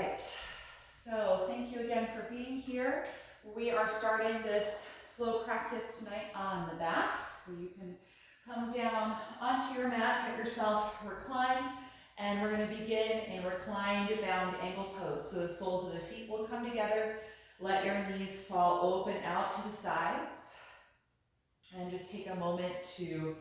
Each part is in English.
right, so thank you again for being here. We are starting this slow practice tonight on the back, so you can come down onto your mat, get yourself reclined, and we're going to begin in reclined bound angle pose. So the soles of the feet will come together, let your knees fall open out to the sides, and just take a moment to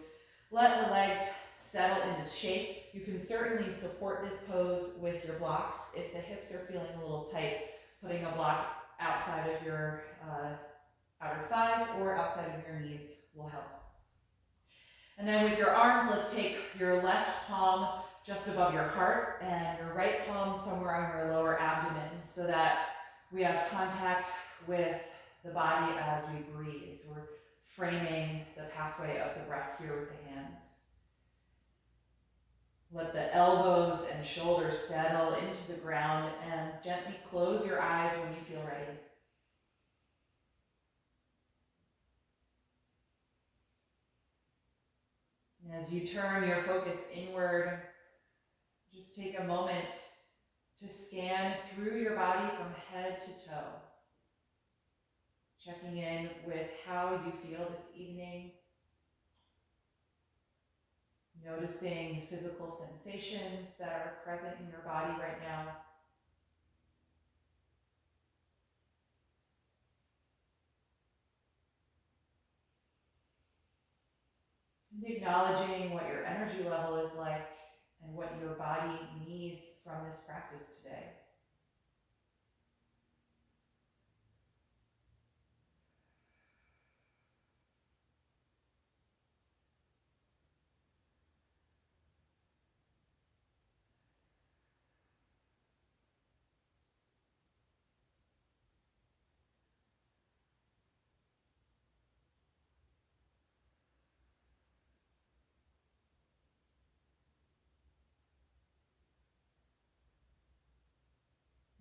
let the legs settle into shape. You can certainly support this pose with your blocks. If the hips are feeling a little tight, putting a block outside of your outer thighs or outside of your knees will help. And then with your arms, let's take your left palm just above your heart and your right palm somewhere on your lower abdomen so that we have contact with the body as we breathe. We're framing the pathway of the breath here with the hands. Let the elbows and shoulders settle into the ground and gently close your eyes when you feel ready. And as you turn your focus inward, just take a moment to scan through your body from head to toe, checking in with how you feel this evening, noticing physical sensations that are present in your body right now. And acknowledging what your energy level is like and what your body needs from this practice today.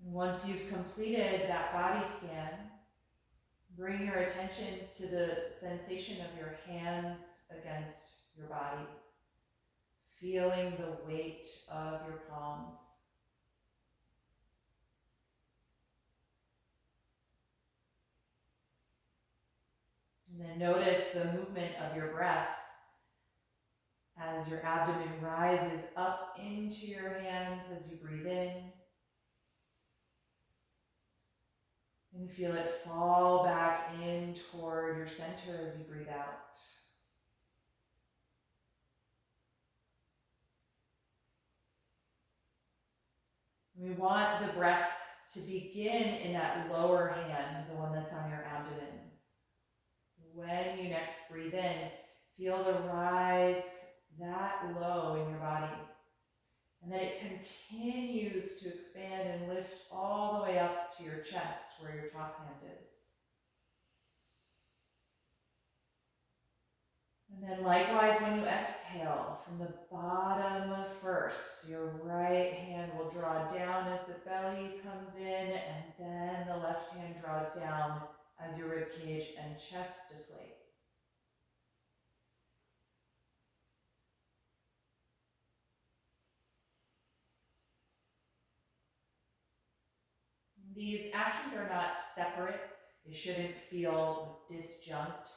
And once you've completed that body scan, bring your attention to the sensation of your hands against your body, feeling the weight of your palms. And then notice the movement of your breath as your abdomen rises up into your hands as you breathe in. And feel it fall back in toward your center as you breathe out. We want the breath to begin in that lower hand, the one that's on your abdomen. So when you next breathe in, feel the rise that low in your body. And then it continues to expand and lift all the way up to your chest where your top hand is. And then likewise, when you exhale from the bottom first, your right hand will draw down as the belly comes in, and then the left hand draws down as your rib cage and chest deflate. These actions are not separate. They shouldn't feel disjunct,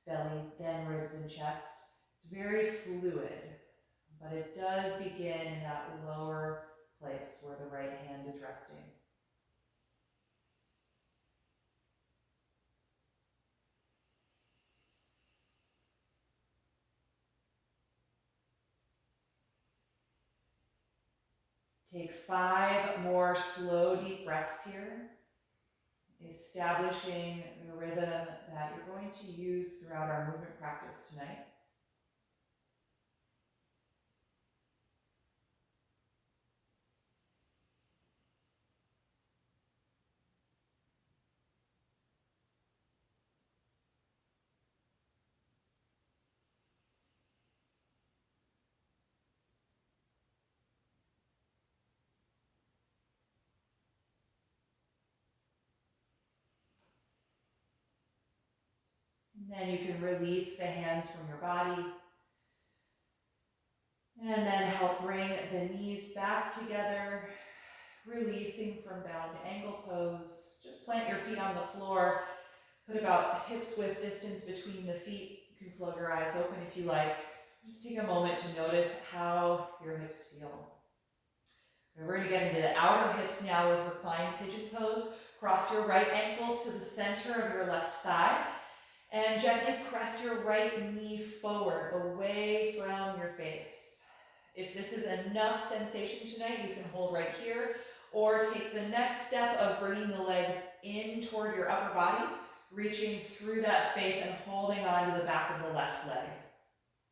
belly, then ribs and chest. It's very fluid, but it does begin in that lower place where the right hand is resting. Take 5 more slow, deep breaths here, establishing the rhythm that you're going to use throughout our movement practice tonight. And then you can release the hands from your body. And then help bring the knees back together. releasing from bound angle pose. Just plant your feet on the floor. Put about hips width distance between the feet. You can float your eyes open if you like. Just take a moment to notice how your hips feel. We're going to get into the outer hips now with reclined pigeon pose. Cross your right ankle to the center of your left thigh and gently press your right knee forward, away from your face. If this is enough sensation tonight, you can hold right here or take the next step of bringing the legs in toward your upper body, reaching through that space and holding on to the back of the left leg.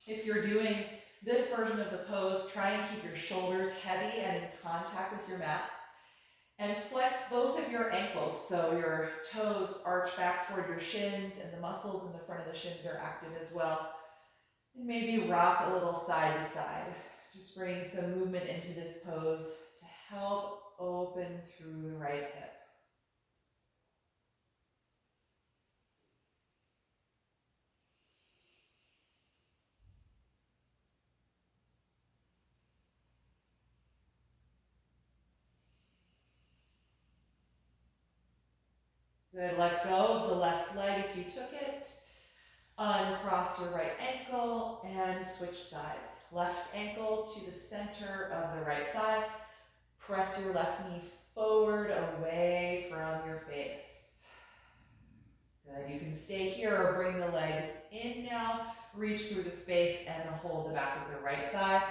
If you're doing this version of the pose, try and keep your shoulders heavy and in contact with your mat. And flex both of your ankles so your toes arch back toward your shins and the muscles in the front of the shins are active as well. And maybe rock a little side to side. Just bring some movement into this pose to help open through the right hip. Good, let go of the left leg if you took it. Uncross your right ankle and switch sides. Left ankle to the center of the right thigh. Press your left knee forward, away from your face. Good, you can stay here or bring the legs in now. Reach through the space and hold the back of the right thigh.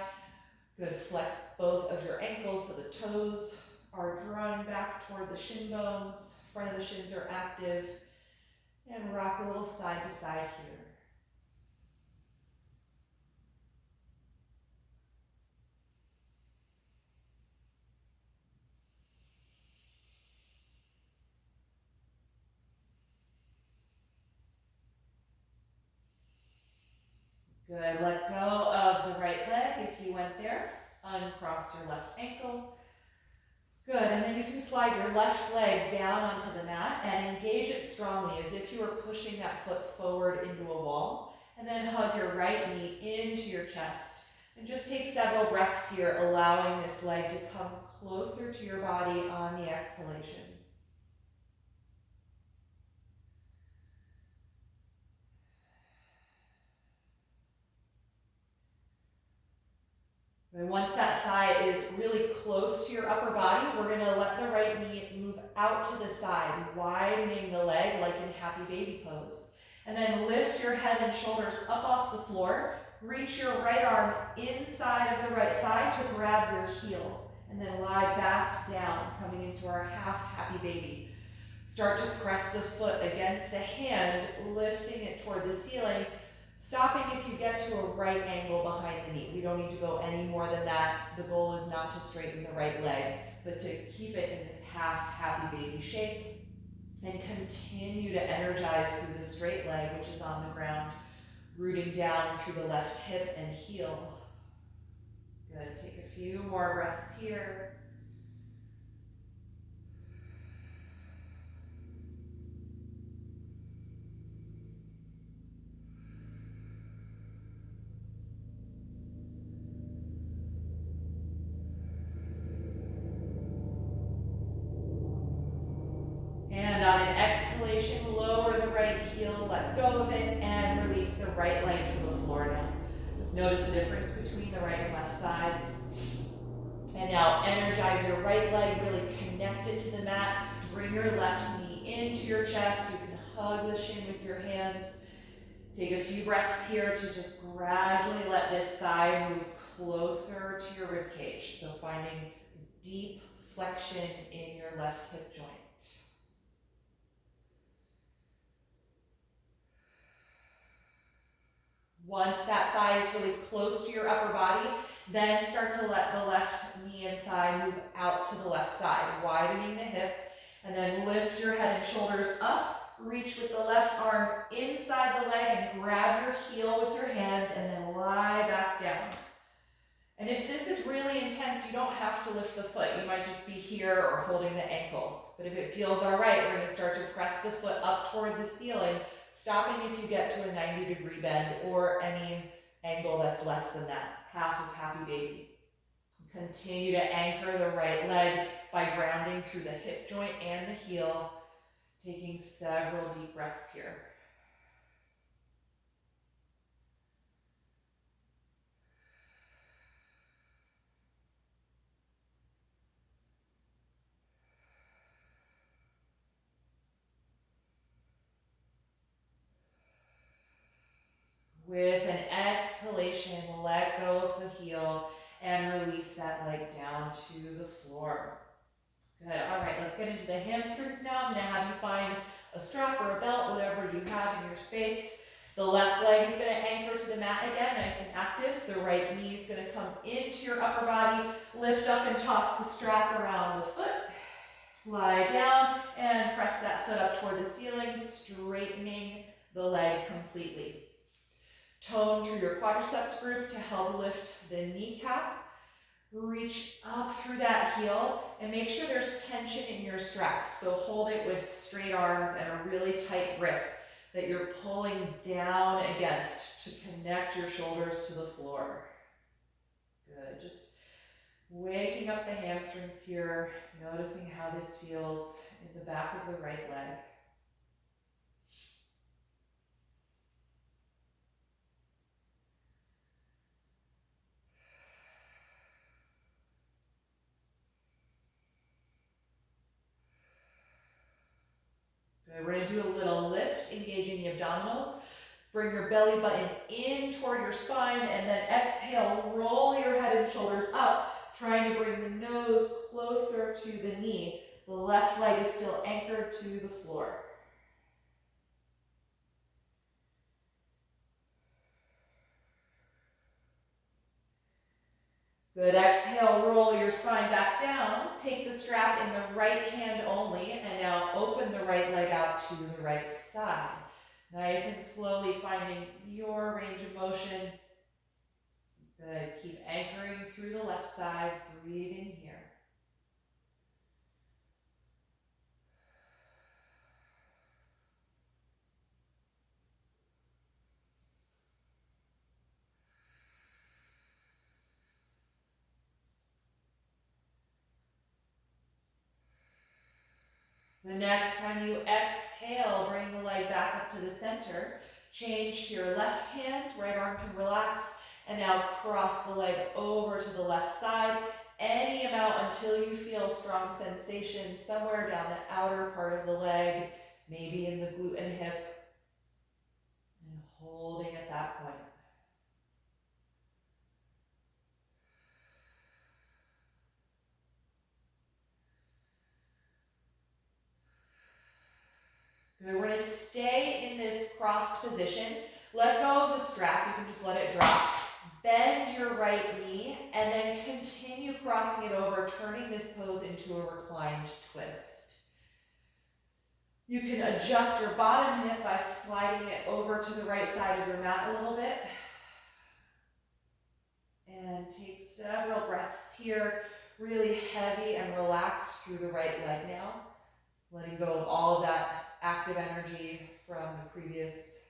Good, flex both of your ankles so the toes are drawing back toward the shin bones. Front of the shins are active. And rock a little side to side here. Good, let go of the right leg if you went there. Uncross your left ankle. Good, and then you can slide your left leg down onto the mat and engage it strongly as if you were pushing that foot forward into a wall. And then hug your right knee into your chest. And just take several breaths here, allowing this leg to come closer to your body on the exhalation. And once that thigh is really close to your upper body, we're going to let the right knee move out to the side, widening the leg like in happy baby pose. And then lift your head and shoulders up off the floor. Reach your right arm inside of the right thigh to grab your heel. And then lie back down, coming into our half happy baby. Start to press the foot against the hand, lifting it toward the ceiling. Stopping if you get to a right angle behind the knee. We don't need to go any more than that. The goal is not to straighten the right leg, but to keep it in this half happy baby shape and continue to energize through the straight leg, which is on the ground, rooting down through the left hip and heel. Good, take a few more breaths here. And on an exhalation, lower the right heel, let go of it, and release the right leg to the floor now. Just notice the difference between the right and left sides. And now energize your right leg, really connect it to the mat. Bring your left knee into your chest. You can hug the shin with your hands. Take a few breaths here to just gradually let this thigh move closer to your rib cage. So finding deep flexion in your left hip joint. Once that thigh is really close to your upper body, then start to let the left knee and thigh move out to the left side, widening the hip, and then lift your head and shoulders up, reach with the left arm inside the leg and grab your heel with your hand and then lie back down. And if this is really intense, you don't have to lift the foot. You might just be here or holding the ankle. But if it feels all right, we're going to start to press the foot up toward the ceiling, stopping if you get to a 90-degree bend or any angle that's less than that, half of happy baby. Continue to anchor the right leg by grounding through the hip joint and the heel, taking several deep breaths here. With an exhalation, let go of the heel and release that leg down to the floor. Good. All right, let's get into the hamstrings now. I'm going to have you find a strap or a belt, whatever you have in your space. The left leg is going to anchor to the mat again, nice and active. The right knee is going to come into your upper body. Lift up and toss the strap around the foot. Lie down and press that foot up toward the ceiling, straightening the leg completely. Tone through your quadriceps group to help lift the kneecap. Reach up through that heel and make sure there's tension in your strap. So hold it with straight arms and a really tight grip that you're pulling down against to connect your shoulders to the floor. Good. Just waking up the hamstrings here, noticing how this feels in the back of the right leg. Good. We're going to do a little lift, engaging the abdominals. Bring your belly button in toward your spine and then exhale, roll your head and shoulders up, trying to bring the nose closer to the knee. The left leg is still anchored to the floor. Good, exhale, roll your spine back down. Take the strap in the right hand only, and now open the right leg out to the right side. Nice and slowly finding your range of motion. Good, keep anchoring through the left side, breathing here. The next time you exhale, bring the leg back up to the center. Change to your left hand, right arm can relax, and now cross the leg over to the left side, any amount until you feel strong sensation somewhere down the outer part of the leg, maybe in the glute and hip, and holding at that point. Good. We're going to stay in this crossed position. Let go of the strap. You can just let it drop. Bend your right knee and then continue crossing it over, turning this pose into a reclined twist. You can adjust your bottom hip by sliding it over to the right side of your mat a little bit. And take several breaths here, really heavy and relaxed through the right leg now. Letting go of all of that active energy from the previous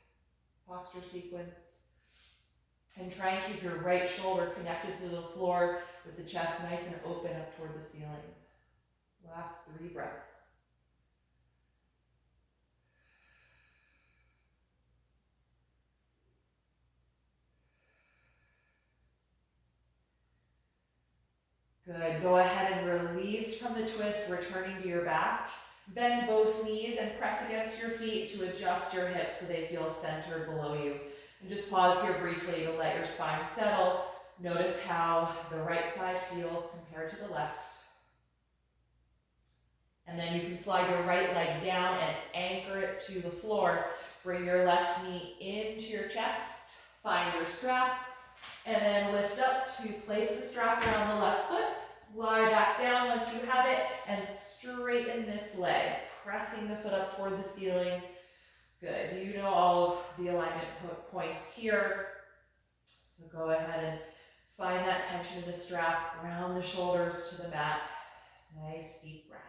posture sequence. And try and keep your right shoulder connected to the floor with the chest nice and open up toward the ceiling. Last 3 breaths. Good. Go ahead and release from the twist, returning to your back. Bend both knees and press against your feet to adjust your hips so they feel centered below you. And just pause here briefly to let your spine settle. Notice how the right side feels compared to the left. And then you can slide your right leg down and anchor it to the floor. Bring your left knee into your chest. Find your strap. And then lift up to place the strap around the left foot. Lie back down once you have it and straighten this leg, pressing the foot up toward the ceiling. Good. You know all of the alignment points here. So go ahead and find that tension in the strap, ground the shoulders to the mat. Nice deep breath.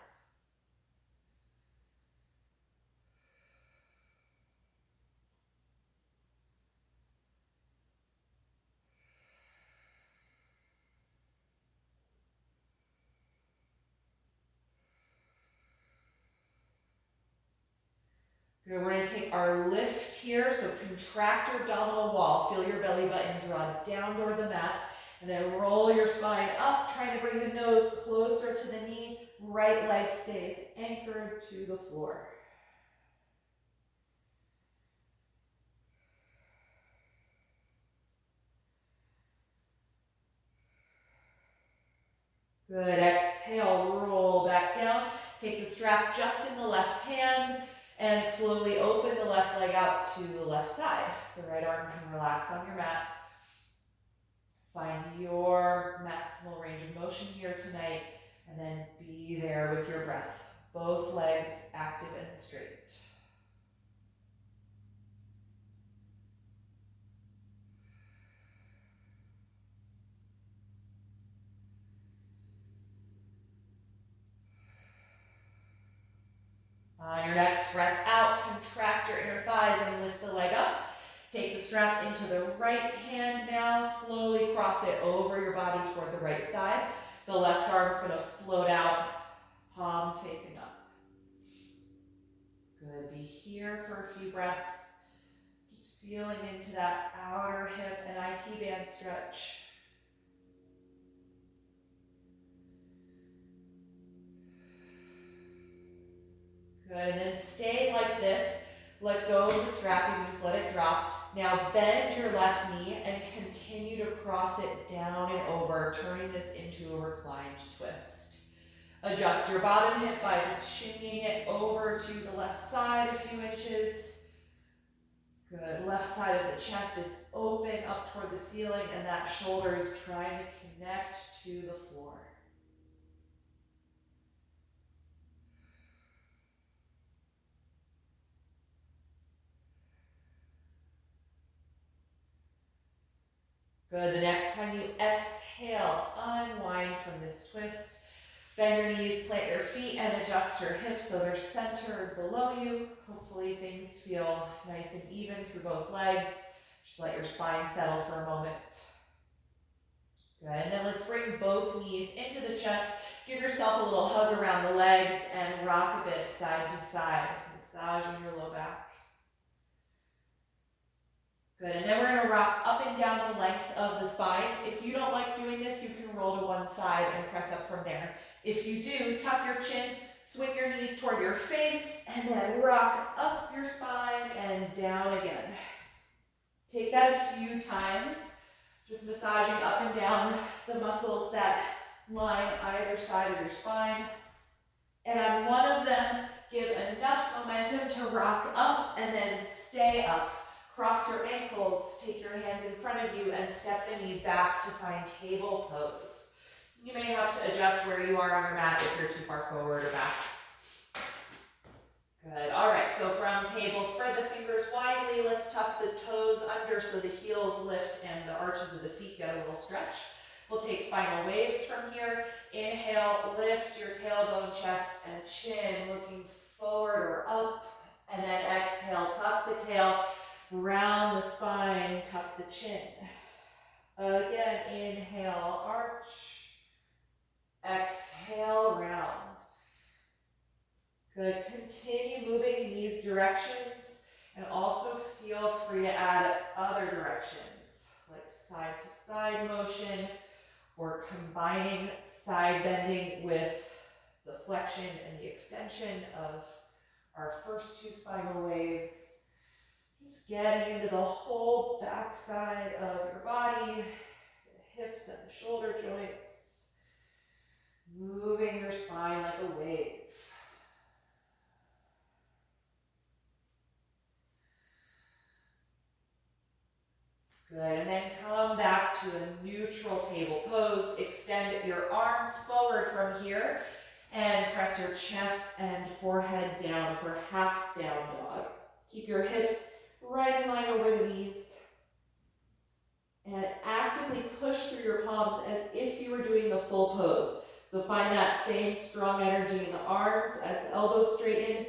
Good, we're gonna take our lift here, so contract your abdominal wall, feel your belly button draw down toward the mat, and then roll your spine up, trying to bring the nose closer to the knee, right leg stays anchored to the floor. Good, exhale, roll back down. Take the strap just in the left hand and slowly open the left leg out to the left side. The right arm can relax on your mat. Find your maximal range of motion here tonight and then be there with your breath. Both legs active and straight. On your next breath out, contract your inner thighs and lift the leg up. Take the strap into the right hand now. Slowly cross it over your body toward the right side. The left arm's going to float out, palm facing up. Good. Be here for a few breaths. Just feeling into that outer hip and IT band stretch. Good, and then stay like this. Let go of the strap, you can just let it drop. Now bend your left knee and continue to cross it down and over, turning this into a reclined twist. Adjust your bottom hip by just shimying it over to the left side a few inches. Good, left side of the chest is open up toward the ceiling and that shoulder is trying to connect to the floor. Good, the next time you exhale, unwind from this twist. Bend your knees, plant your feet, and adjust your hips so they're centered below you. Hopefully things feel nice and even through both legs. Just let your spine settle for a moment. Good, and then let's bring both knees into the chest. Give yourself a little hug around the legs and rock a bit side to side, massaging your low back. Good, and then we're going to rock up and down the length of the spine. If you don't like doing this, you can roll to one side and press up from there. If you do, tuck your chin, swing your knees toward your face, and then rock up your spine and down again. Take that a few times, just massaging up and down the muscles that line either side of your spine. And on one of them, give enough momentum to rock up and then stay up. Cross your ankles, take your hands in front of you, and step the knees back to find table pose. You may have to adjust where you are on your mat if you're too far forward or back. Good. All right, so from table, spread the fingers widely. Let's tuck the toes under so the heels lift and the arches of the feet get a little stretch. We'll take spinal waves from here. Inhale, lift your tailbone, chest, and chin, looking forward or up. And then exhale, tuck the tail. Round the spine, tuck the chin. Again, inhale, arch. Exhale, round. Good, continue moving in these directions and also feel free to add other directions like side to side motion or combining side bending with the flexion and the extension of our first two spinal waves. Just getting into the whole backside of your body, the hips and the shoulder joints, moving your spine like a wave. Good, and then come back to a neutral table pose. Extend your arms forward from here and press your chest and forehead down for half down dog. Keep your hips right in line over the knees. And actively push through your palms as if you were doing the full pose. So find that same strong energy in the arms as the elbows straighten.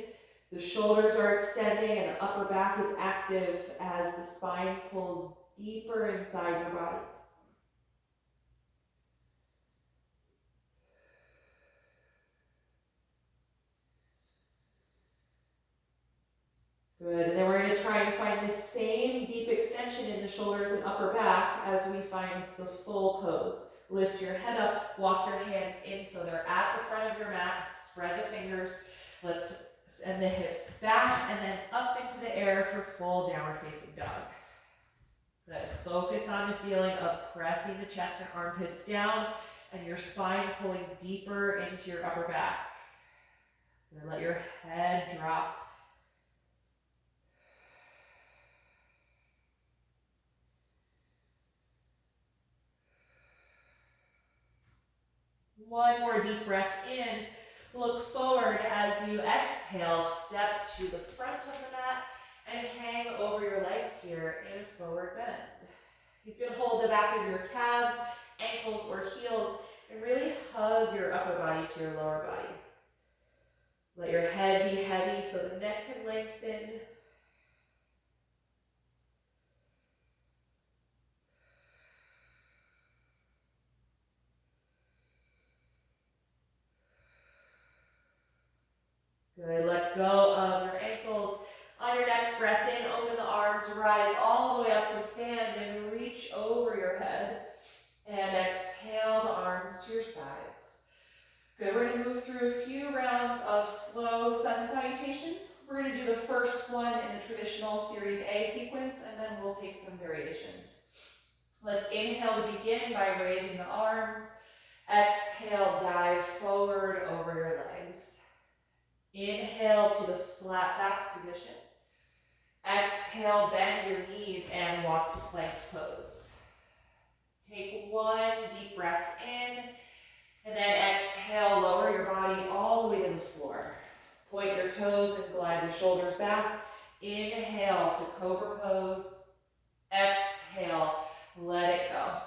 The shoulders are extending and the upper back is active as the spine pulls deeper inside your body. Good, and then we're going to try and find the same deep extension in the shoulders and upper back as we find the full pose. Lift your head up, walk your hands in so they're at the front of your mat, spread the fingers, let's send the hips back and then up into the air for full downward facing dog. Good, focus on the feeling of pressing the chest and armpits down and your spine pulling deeper into your upper back. Good, let your head drop. One more deep breath in. Look forward as you exhale. Step to the front of the mat and hang over your legs here in forward bend. You can hold the back of your calves, ankles, or heels and really hug your upper body to your lower body. Let your head be heavy so the neck can lengthen. Good, let go of your ankles. On your next breath in, open the arms, rise all the way up to stand and reach over your head. And exhale the arms to your sides. Good, we're going to move through a few rounds of slow sun salutations. We're going to do the first one in the traditional Series A sequence, and then we'll take some variations. Let's inhale to begin by raising the arms. Exhale, dive forward over your legs. Inhale to the flat back position. Exhale, bend your knees and walk to plank pose. Take one deep breath in, and then exhale, lower your body all the way to the floor. Point your toes and glide the shoulders back. Inhale to cobra pose. Exhale, let it go.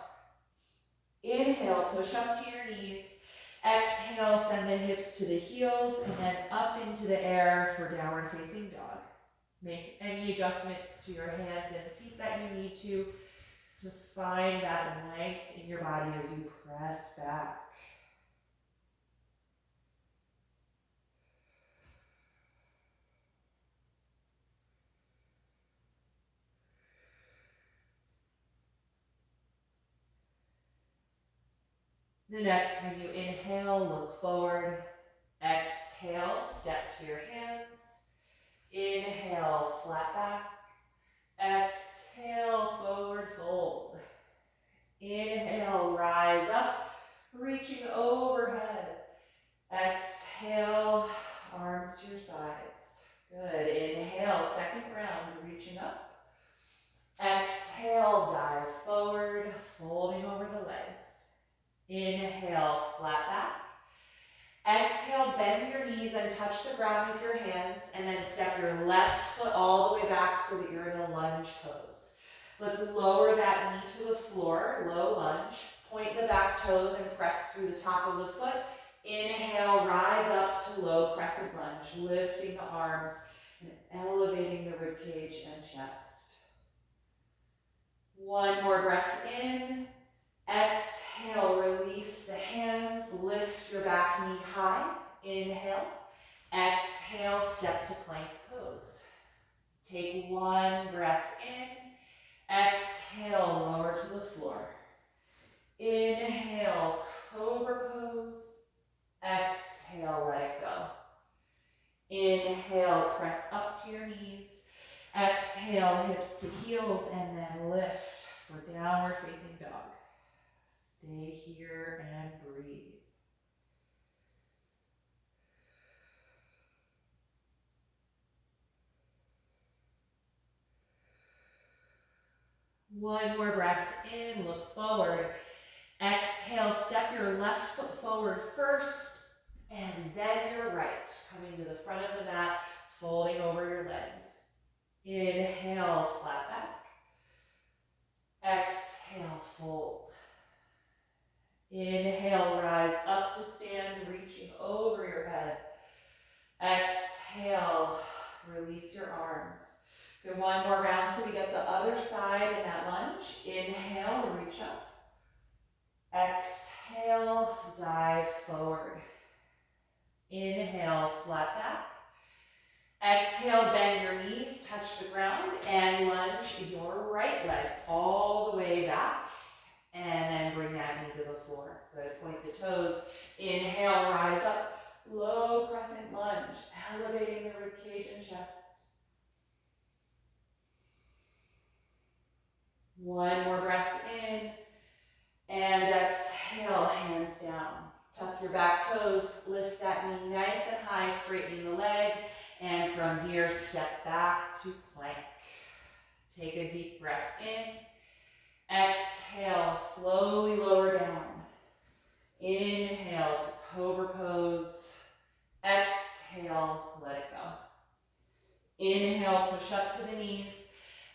Inhale, push up to your knees. Exhale, send the hips to the heels and then up into the air for downward facing dog. Make any adjustments to your hands and feet that you need to find that length in your body as you press back. The next time you inhale, look forward. Exhale, step to your hands. Inhale, flat back. Exhale, forward fold. Inhale, rise up, reaching overhead. Exhale, arms to your sides. Good. Inhale, second round, reaching up. Exhale, dive forward, folding over the legs. Inhale, flat back. Exhale, bend your knees and touch the ground with your hands, and then step your left foot all the way back so that you're in a lunge pose. Let's lower that knee to the floor, low lunge. Point the back toes and press through the top of the foot. Inhale, rise up to low crescent lunge, lifting the arms and elevating the ribcage and chest. One more breath in. Exhale, release the hands, lift your back knee high. Inhale. Exhale, step to plank pose. Take one breath in. Exhale, lower to the floor. Inhale, cobra pose. Exhale, let it go. Inhale, press up to your knees. Exhale, hips to heels, and then lift for downward facing dog. Stay here and breathe. One more breath in, look forward. Exhale, step your left foot forward first, and then your right, coming to the front of the mat, folding over your legs. Inhale, flat back. Exhale, fold. Inhale, rise up to stand, reaching over your head. Exhale, release your arms. Good, one more round so we get the other side in that lunge. Inhale, reach up. Exhale, dive forward. Inhale, flat back. Exhale, bend your knees, touch the ground, and lunge your right leg all the way back. And then bring that knee to the floor. Good, point the toes. Inhale, rise up. Low crescent lunge, elevating the rib cage and chest. One more breath in. And exhale, hands down. Tuck your back toes, lift that knee nice and high, straightening the leg. And from here, step back to plank. Take a deep breath in. Exhale, slowly lower down. Inhale to Cobra Pose. Exhale, let it go. Inhale, push up to the knees.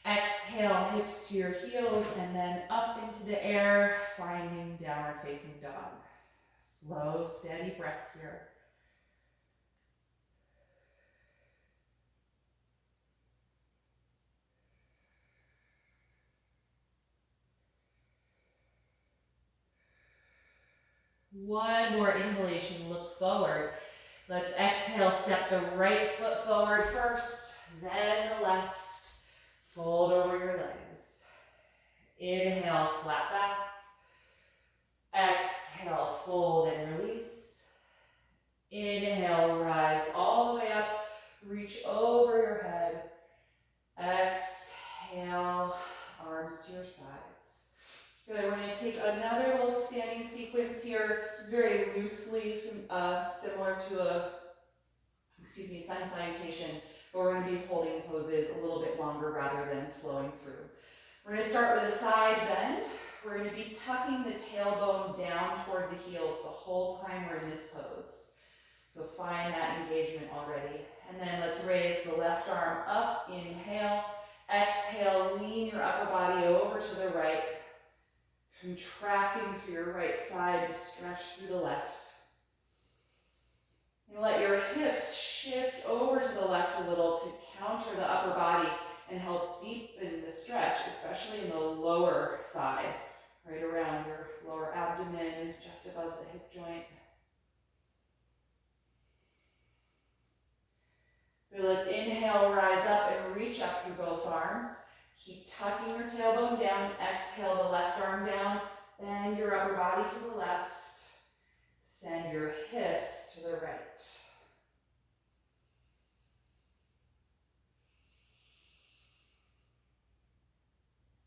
Exhale, hips to your heels, and then up into the air, finding downward facing dog. Slow, steady breath here. One more inhalation, look forward. Let's exhale, step the right foot forward first, then the left. Fold over your legs. Inhale, flat back. Exhale, fold and release. Inhale, rise all the way up. Reach over your head. Exhale, arms to your sides. Good, we're going to take another little standing sequence here, just very loosely, similar to a, Sun Salutation, but we're going to be holding poses a little bit longer rather than flowing through. We're going to start with a side bend. We're going to be tucking the tailbone down toward the heels the whole time we're in this pose. So find that engagement already. And then let's raise the left arm up, inhale. Exhale, lean your upper body over to the right, contracting through your right side to stretch through the left. And let your hips shift over to the left a little to counter the upper body and help deepen the stretch, especially in the lower side, right around your lower abdomen, just above the hip joint. Good, let's inhale, rise up and reach up through both arms. Keep tucking your tailbone down. Exhale the left arm down. Bend your upper body to the left. Send your hips to the right.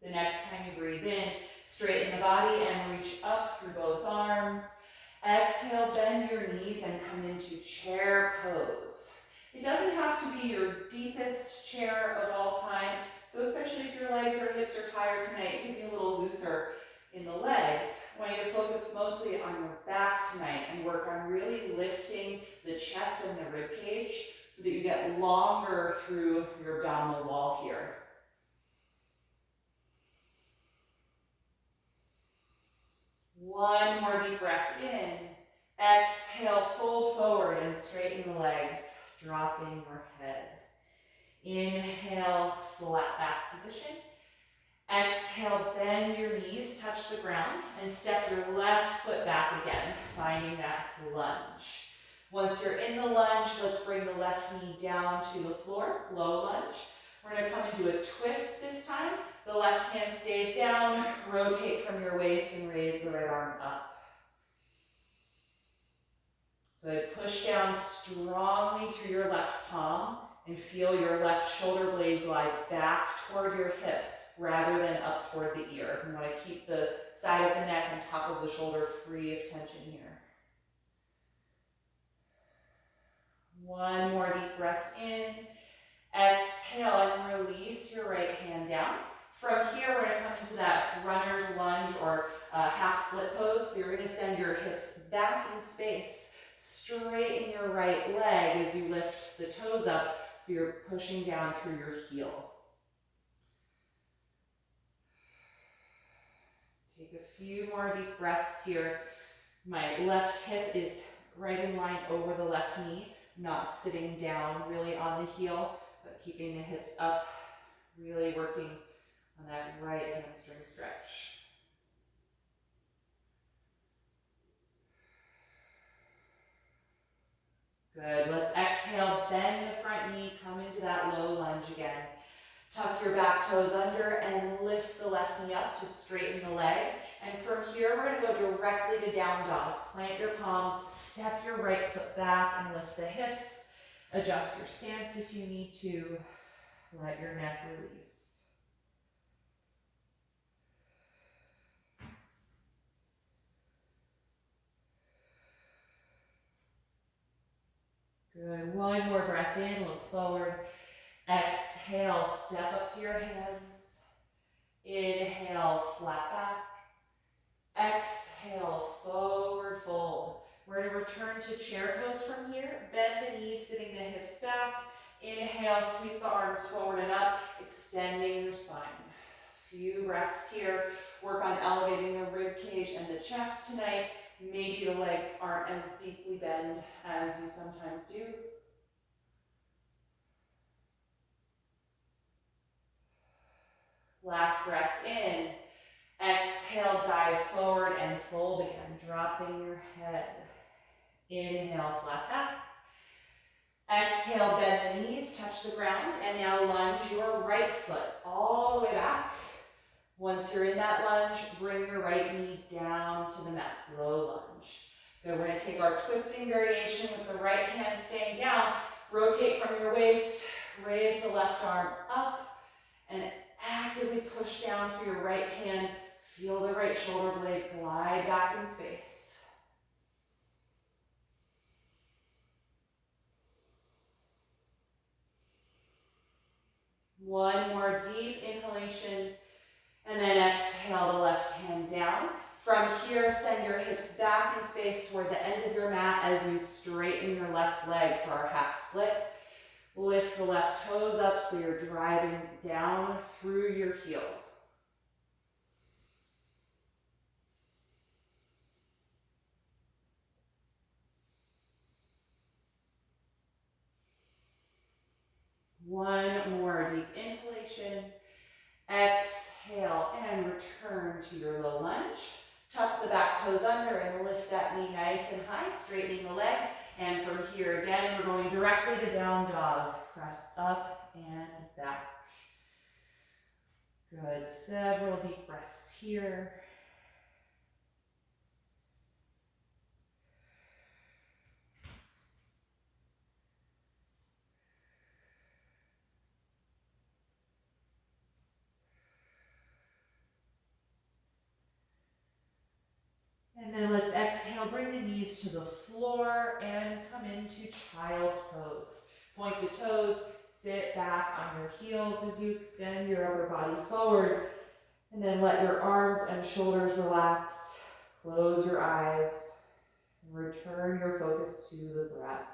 The next time you breathe in, straighten the body and reach up through both arms. Exhale, bend your knees and come into chair pose. It doesn't have to be your deepest chair of all time, so especially if your legs or hips are tired tonight, it can be a little looser in the legs. I want you to focus mostly on your back tonight and work on really lifting the chest and the rib cage so that you get longer through your abdominal wall here. One more deep breath in. Exhale, fold forward and straighten the legs, dropping your head. Inhale, flat back position. Exhale, bend your knees, touch the ground, and step your left foot back again, finding that lunge. Once you're in the lunge, let's bring the left knee down to the floor, low lunge. We're going to come into a twist this time. The left hand stays down, rotate from your waist and raise the right arm up. Good, push down strongly through your left palm and feel your left shoulder blade glide back toward your hip rather than up toward the ear. You want to keep the side of the neck and top of the shoulder free of tension here. One more deep breath in. Exhale and release your right hand down. From here, we're going to come into that runner's lunge or half split pose. So you're going to send your hips back in space. Straighten your right leg as you lift the toes up so you're pushing down through your heel. Take a few more deep breaths here. My left hip is right in line over the left knee, not sitting down really on the heel, but keeping the hips up, really working on that right hamstring stretch. Good, let's exhale. exhale, bend the front knee, come into that low lunge again. Tuck your back toes under and lift the left knee up to straighten the leg. And from here, we're going to go directly to down dog. Plant your palms, step your right foot back and lift the hips. Adjust your stance if you need to. Let your neck release. Good. One more breath in, look forward. Exhale, step up to your hands. Inhale, flat back. Exhale, forward fold. We're going to return to chair pose from here. Bend the knees, sitting the hips back. Inhale, sweep the arms forward and up, extending your spine. Few breaths here. Work on elevating the rib cage and the chest tonight. Maybe the legs aren't as deeply bent as you sometimes do. Last breath in. Exhale, dive forward and fold again, dropping your head. Inhale, flat back. Exhale, bend the knees, touch the ground, and now lunge your right foot all the way back. Once you're in that lunge, bring your right knee down to the mat, low lunge. Good, we're gonna take our twisting variation with the right hand staying down. Rotate from your waist, raise the left arm up, and actively push down through your right hand. Feel the right shoulder blade glide back in space. One more deep inhalation, and then exhale the left hand down. From here, send your hips back in space toward the end of your mat as you straighten your left leg for our half split. Lift the left toes up so you're driving down through your heel. One more deep inhalation. Exhale and return to your low lunge. Tuck the back toes under and lift that knee nice and high, straightening the leg. And from here again, we're going directly to down dog. Press up and back. Good, several deep breaths here. And then let's exhale, bring the knees to the floor and come into child's pose. Point the toes, sit back on your heels as you extend your upper body forward. And then let your arms and shoulders relax. Close your eyes and return your focus to the breath.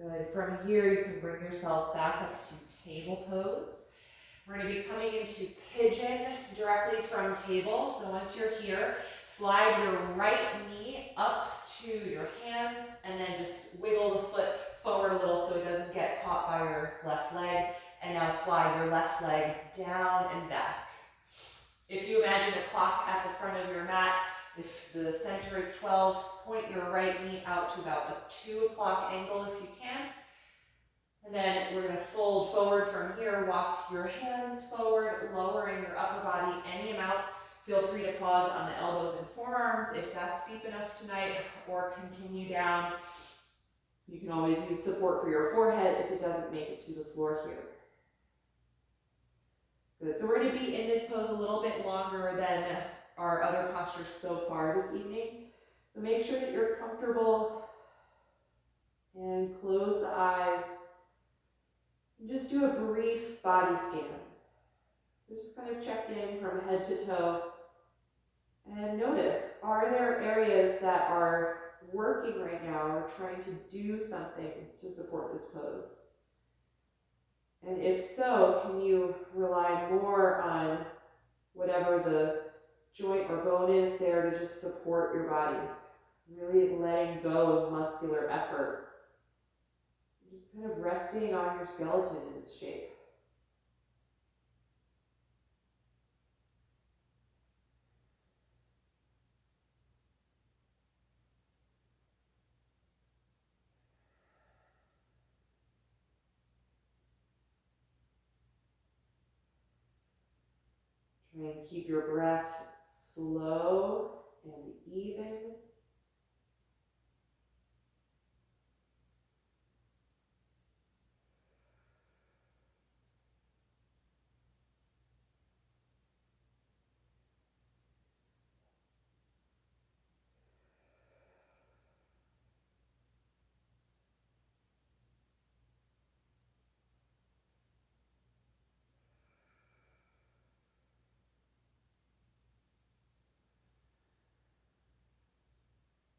Good. From here, you can bring yourself back up to table pose. We're going to be coming into pigeon directly from table. So once you're here, slide your right knee up to your hands and then just wiggle the foot forward a little so it doesn't get caught by your left leg. And now slide your left leg down and back. If you imagine a clock at the front of your mat, if the center is 12, point your right knee out to about a 2 o'clock angle if you can. And then we're going to fold forward from here, walk your hands forward, lowering your upper body any amount. Feel free to pause on the elbows and forearms if that's deep enough tonight, or continue down. You can always use support for your forehead if it doesn't make it to the floor here. Good, so we're going to be in this pose a little bit longer than our other postures so far this evening. So make sure that you're comfortable and close the eyes. And just do a brief body scan. So just kind of check in from head to toe and notice, are there areas areas that are working right now are trying to do something to support this pose? And if so, can you rely more on whatever the joint or bone is there to just support your body? Really letting go of muscular effort. Just kind of resting on your skeleton in this shape. Try and keep your breath slow and even.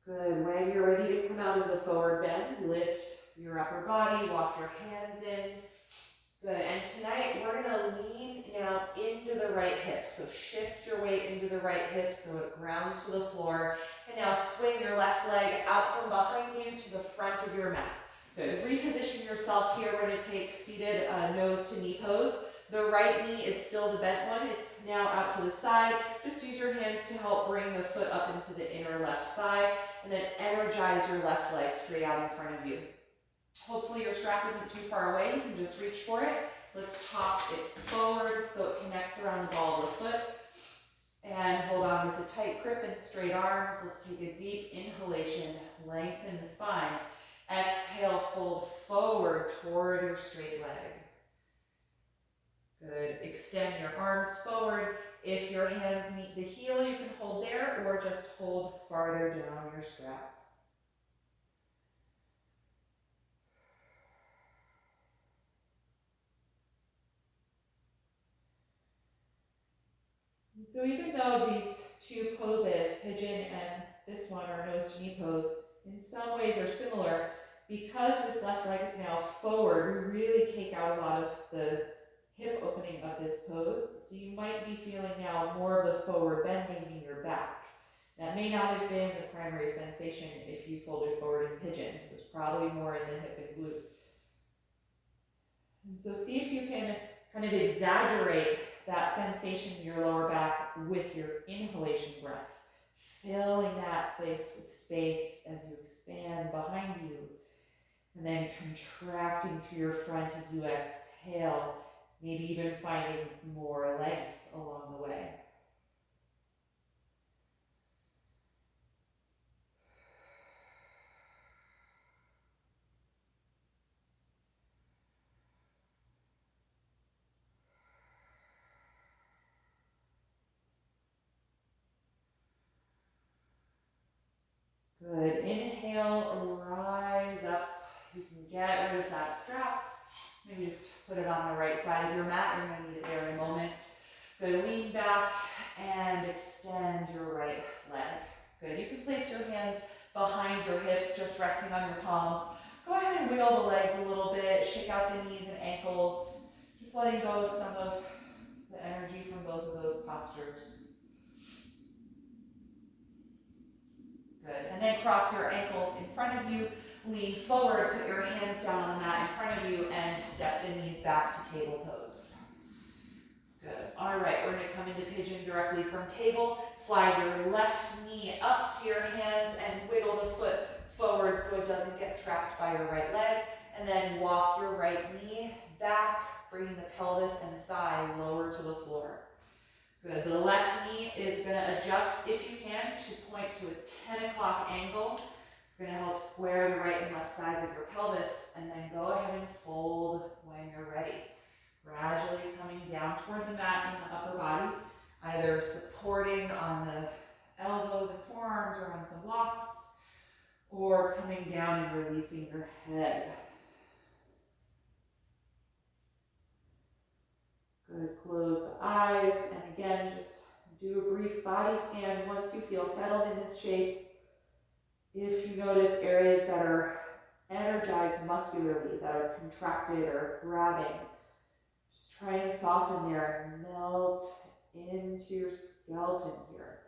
Good. When you're ready to come out of the forward bend, lift your upper body, walk your hands in. Good. And tonight we're going to lean now into the right hip. So shift your weight into the right hip so it grounds to the floor. And now swing your left leg out from behind you to the front of your mat. Good. Reposition yourself here. We're going to take seated nose to knee pose. The right knee is still the bent one. It's now out to the side. Just use your hands to help bring the foot up into the inner left thigh. And then energize your left leg straight out in front of you. Hopefully your strap isn't too far away. You can just reach for it. Let's toss it forward so it connects around the ball of the foot. And hold on with a tight grip and straight arms. Let's take a deep inhalation. Lengthen the spine. Exhale, fold forward toward your straight leg. Good. Extend your arms forward. If your hands meet the heel, you can hold there or just hold farther down your strap. So even though these two poses, pigeon and this one, our nose to knee pose, in some ways are similar, because this left leg is now forward, we really take out a lot of the hip opening of this pose. So you might be feeling now more of the forward bending in your back. That may not have been the primary sensation if you folded forward in pigeon. It was probably more in the hip and glute. And so see if you can kind of exaggerate that sensation in your lower back with your inhalation breath, filling that place with space as you expand behind you, and then contracting through your front as you exhale, maybe even finding more length along the way. Good. Inhale, rise up. You can get rid of that strap. Maybe just put it on the right side of your mat. You're going to need it there in a moment. Good. Lean back and extend your right leg. Good. You can place your hands behind your hips, just resting on your palms. Go ahead and wiggle the legs a little bit. Shake out the knees and ankles. Just letting go of some of the energy from both of those postures. Good. And then cross your ankles in front of you. Lean forward, put your hands down on the mat in front of you, and step the knees back to table pose. Good. All right, we're going to come into pigeon directly from table. Slide your left knee up to your hands and wiggle the foot forward so it doesn't get trapped by your right leg. And then walk your right knee back, bringing the pelvis and thigh lower to the floor. Good. The left knee is going to adjust, if you can, to point to a 10 o'clock angle. It's going to help square the right and left sides of your pelvis, and then go ahead and fold when you're ready. Gradually coming down toward the mat in the upper body, either supporting on the elbows and forearms or on some blocks, or coming down and releasing your head. Good. Close the eyes, and again, just do a brief body scan once you feel settled in this shape. notice areas that are energized muscularly, that are contracted or grabbing, just try and soften there and melt into your skeleton here.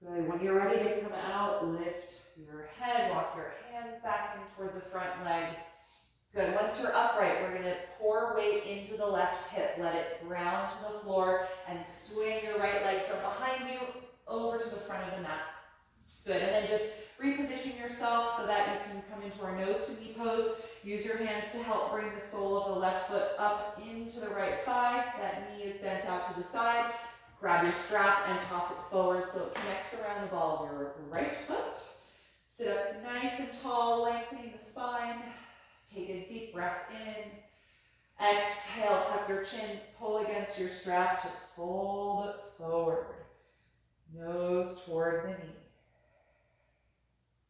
Good. When you're ready to come out, lift your head, walk your hands back in toward the front leg. Good. Once you're upright, we're going to pour weight into the left hip. Let it ground to the floor and swing your right leg from behind you over to the front of the mat. Good. And then just reposition yourself so that you can come into our nose to knee pose. Use your hands to help bring the sole of the left foot up into the right thigh. That knee is bent out to the side. Grab your strap and toss it forward so it connects around the ball of your right foot. Sit up nice and tall, lengthening the spine. Take a deep breath in. Exhale, tuck your chin, pull against your strap to fold forward. Nose toward the knee.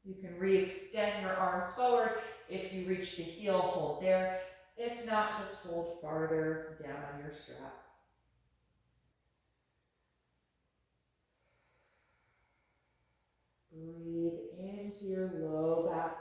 You can re-extend your arms forward. If you reach the heel, hold there. If not, just hold farther down on your strap. Breathe into your low back.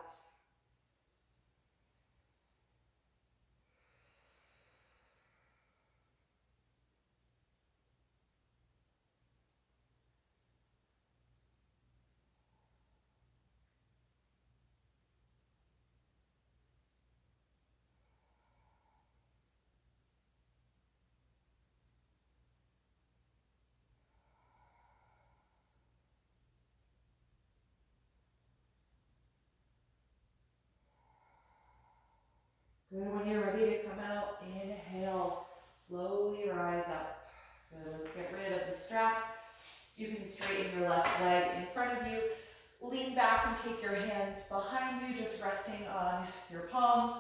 Good. When you're ready to come out, inhale. Slowly rise up. Good. Let's get rid of the strap. You can straighten your left leg in front of you. Lean back and take your hands behind you, just resting on your palms.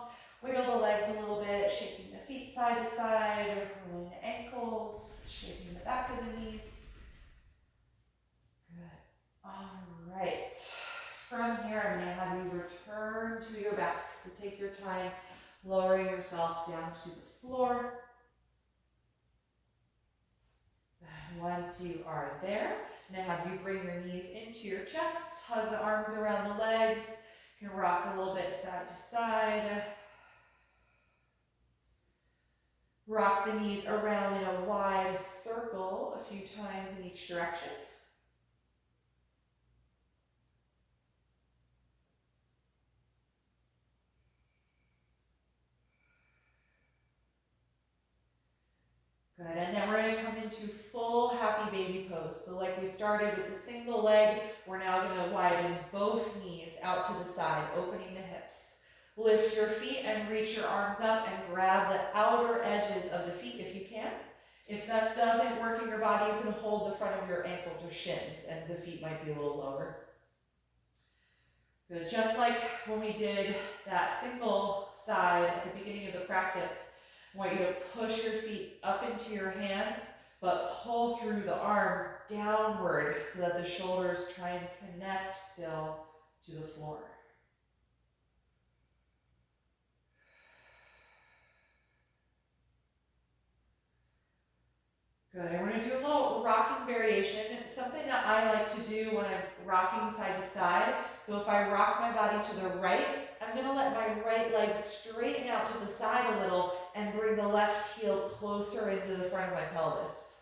Wiggle the legs a little bit, shaking the feet side to side, rolling the ankles, shaping the back of the knees. Good. All right. From here, I'm going to have you return to your back. So take your time lowering yourself down to the floor. And once you are there, I'm going to have you bring your knees into your chest, hug the arms around the legs. You can rock a little bit side to side. Rock the knees around in a wide circle a few times in each direction. Good, and then we're going to come into full happy baby pose. So like we started with the single leg, we're now going to widen both knees out to the side, opening the hips. Lift your feet and reach your arms up and grab the outer edges of the feet if you can. If that doesn't work in your body, you can hold the front of your ankles or shins and the feet might be a little lower. Good, just like when we did that single side at the beginning of the practice, I want you to push your feet up into your hands, but pull through the arms downward so that the shoulders try and connect still to the floor. Good, and we're going to do a little rocking variation. It's something that I like to do when I'm rocking side to side. So if I rock my body to the right, I'm going to let my right leg straighten out to the side a little and bring the left heel closer into the front of my pelvis.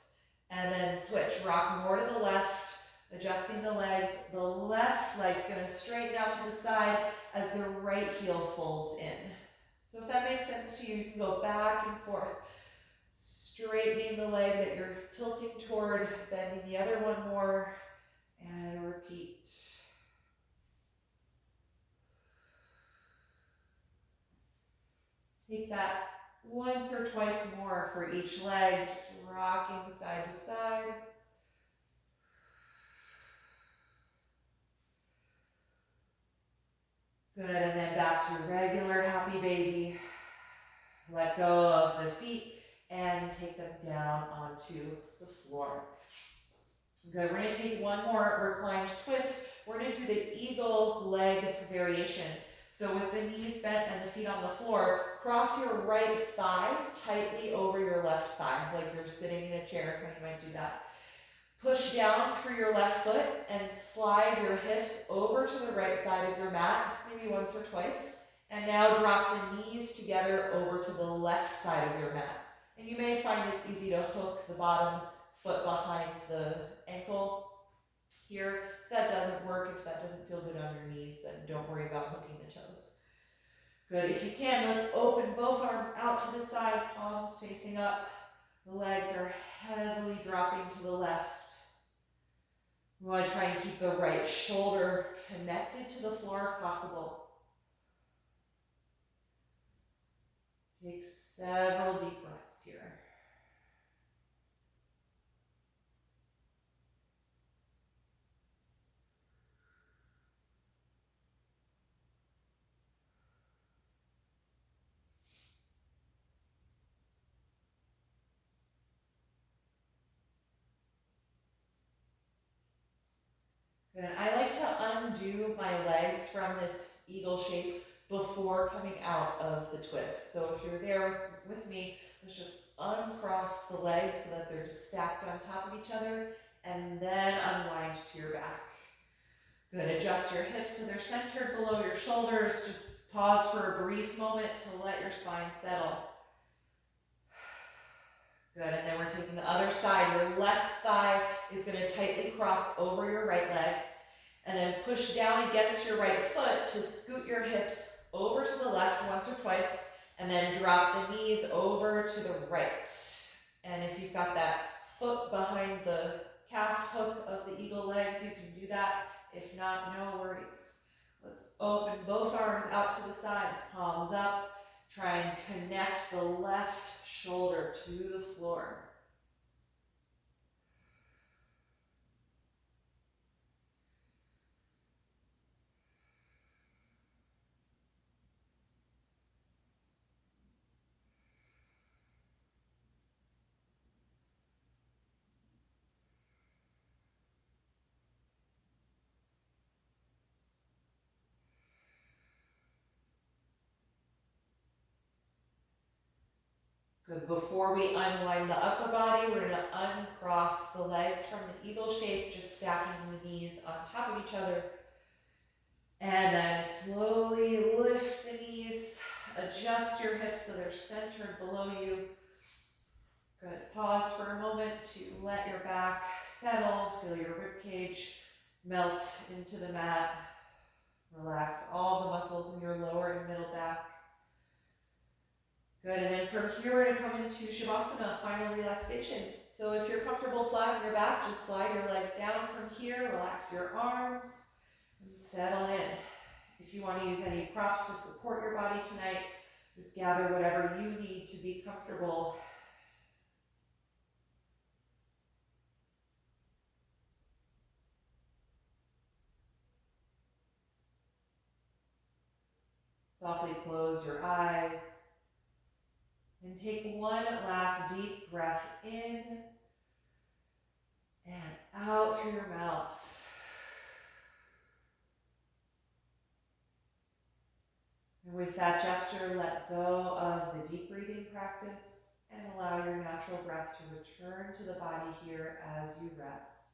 And then switch, rock more to the left, adjusting the legs. The left leg's going to straighten out to the side as the right heel folds in. So if that makes sense to you, you can go back and forth. Straightening the leg that you're tilting toward, bending the other one more, and repeat. Take that once or twice more for each leg, just rocking side to side. Good, and then back to regular happy baby. Let go of the feet and take them down onto the floor. Good, we're gonna take one more reclined twist. We're gonna do the eagle leg variation. So with the knees bent and the feet on the floor, cross your right thigh tightly over your left thigh, like you're sitting in a chair when you might do that. Push down through your left foot and slide your hips over to the right side of your mat, maybe once or twice. And now drop the knees together over to the left side of your mat. And you may find it's easy to hook the bottom foot behind the ankle here. If that doesn't work, if that doesn't feel good on your knees, then don't worry about hooking the toes. Good, if you can, let's open both arms out to the side, palms facing up. The legs are heavily dropping to the left. We want to try and keep the right shoulder connected to the floor if possible. Take several deep breaths here. Good. I like to undo my legs from this eagle shape before coming out of the twist. So if you're there with me, let's just uncross the legs so that they're just stacked on top of each other, and then unwind to your back. Good, adjust your hips so they're centered below your shoulders. Just pause for a brief moment to let your spine settle. Good, and then we're taking the other side. Your left thigh is going to tightly cross over your right leg, and then push down against your right foot to scoot your hips over to the left once or twice, and then drop the knees over to the right. And if you've got that foot behind the calf hook of the eagle legs, you can do that. If not, no worries. Let's open both arms out to the sides, palms up. Try and connect the left shoulder to the floor. Good. Before we unwind the upper body, we're going to uncross the legs from the eagle shape, just stacking the knees on top of each other. And then slowly lift the knees, adjust your hips so they're centered below you. Good. Pause for a moment to let your back settle, feel your rib cage melt into the mat. Relax all the muscles in your lower and middle back. Good, and then from here we're going to come into Shavasana, final relaxation. So if you're comfortable flat on your back, just slide your legs down from here, relax your arms, and settle in. If you want to use any props to support your body tonight, just gather whatever you need to be comfortable. Softly close your eyes. And take one last deep breath in and out through your mouth. And with that gesture, let go of the deep breathing practice and allow your natural breath to return to the body here as you rest.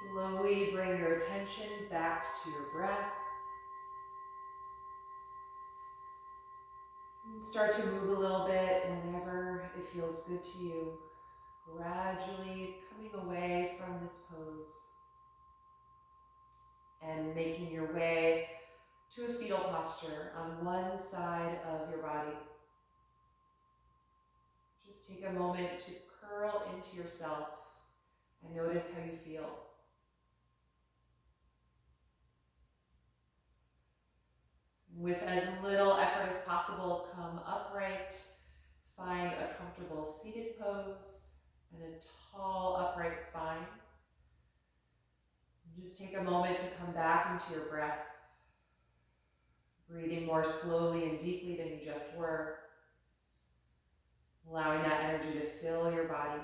Slowly bring your attention back to your breath. And start to move a little bit whenever it feels good to you. Gradually coming away from this pose and making your way to a fetal posture on one side of your body. Just take a moment to curl into yourself and notice how you feel. With as little effort as possible, come upright, find a comfortable seated pose and a tall upright spine. Just take a moment to come back into your breath, breathing more slowly and deeply than you just were, allowing that energy to fill your body.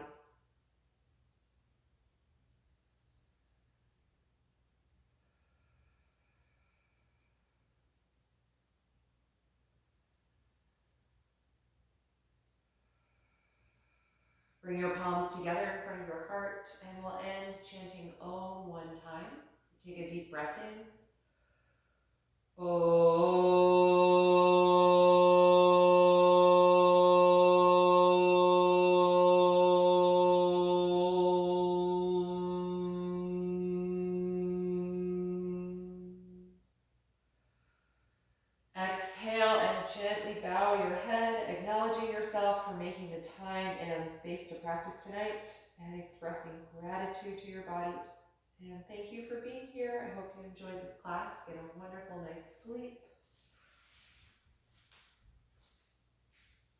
Bring your palms together in front of your heart, and we'll end chanting Om one time. Take a deep breath in. Exhale and gently bow your head, acknowledging yourself for making the time and space to practice tonight and expressing gratitude to your body. And thank you for being here. I hope you enjoyed this class. Get a wonderful night's sleep.